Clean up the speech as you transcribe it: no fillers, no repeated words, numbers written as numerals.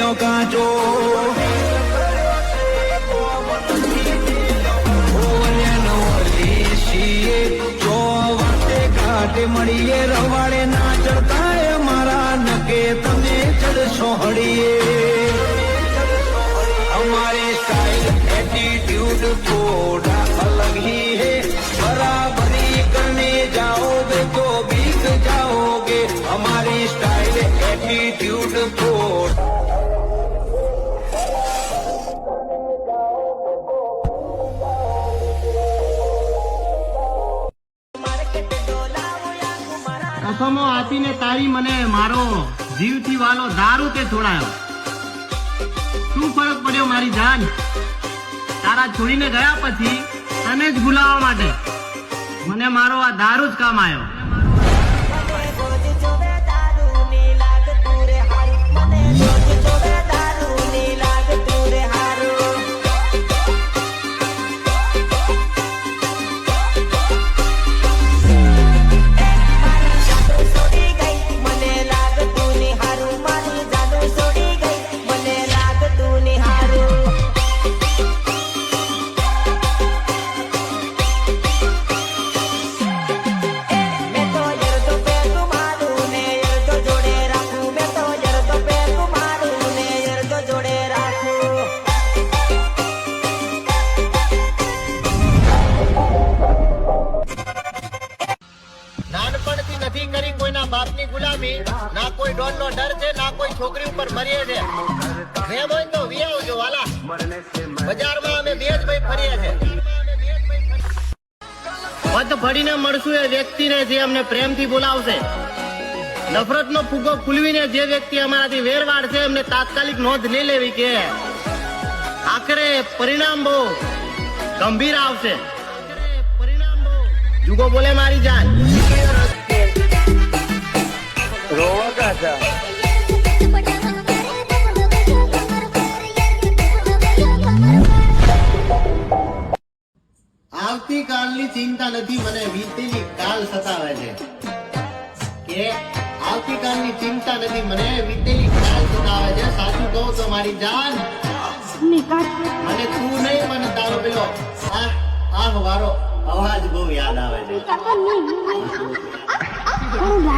મેલ્યો કાચો મળીએ રવાડે ના ચડતા મારા નકે તમે ચડશો હળીએ हमारे स्टाइल एटीट्यूड थोड़ा अलग ही है बराबरी करने जाओगे तो बिक जाओगे हमारी स्टाइल एटीट्यूड थोड़ा કસમો આપીને તારી મને મારો જીવથી વાલો દારૂ તે છોડાયો શું ફરક પડ્યો મારી જાન તારા છોડીને ગયા પછી તને જ ભૂલાવવા માટે મને મારો આ દારૂ જ કામ આવ્યો બાપની ગુલામી ના કોઈ ડોન નો ડર છે ના કોઈ છોકરી ઉપર મરીએ છે પ્રેમ હોય તો વી આવજો વાલા બજારમાં અમે બે જ ભાઈ ફરીએ છે પદ ફડીને મળશું એ વ્યક્તિને જે અમને પ્રેમથી બોલાવશે નફરતનો ફુગ્ગો ફૂલવીને જે વ્યક્તિ અમારાથી વેર વાળશે એમને તાત્કાલિક નોંધ લઈ લેવી કે આખરે પરિણામ બહુ ગંભીર આવશે જુગો બોલે મારી જાન રોવા કાચા આવતીકાલની ચિંતા નથી મને વીતેલી કાલ સતાવે છે કે આવતીકાલની ચિંતા નથી મને વીતેલી કાલ સતાવે છે સાચું કહું તો મારી જાન મને તું નહીં મને તારો પેલો આહ વારો અવાજ બહુ યાદ આવે છે Oh,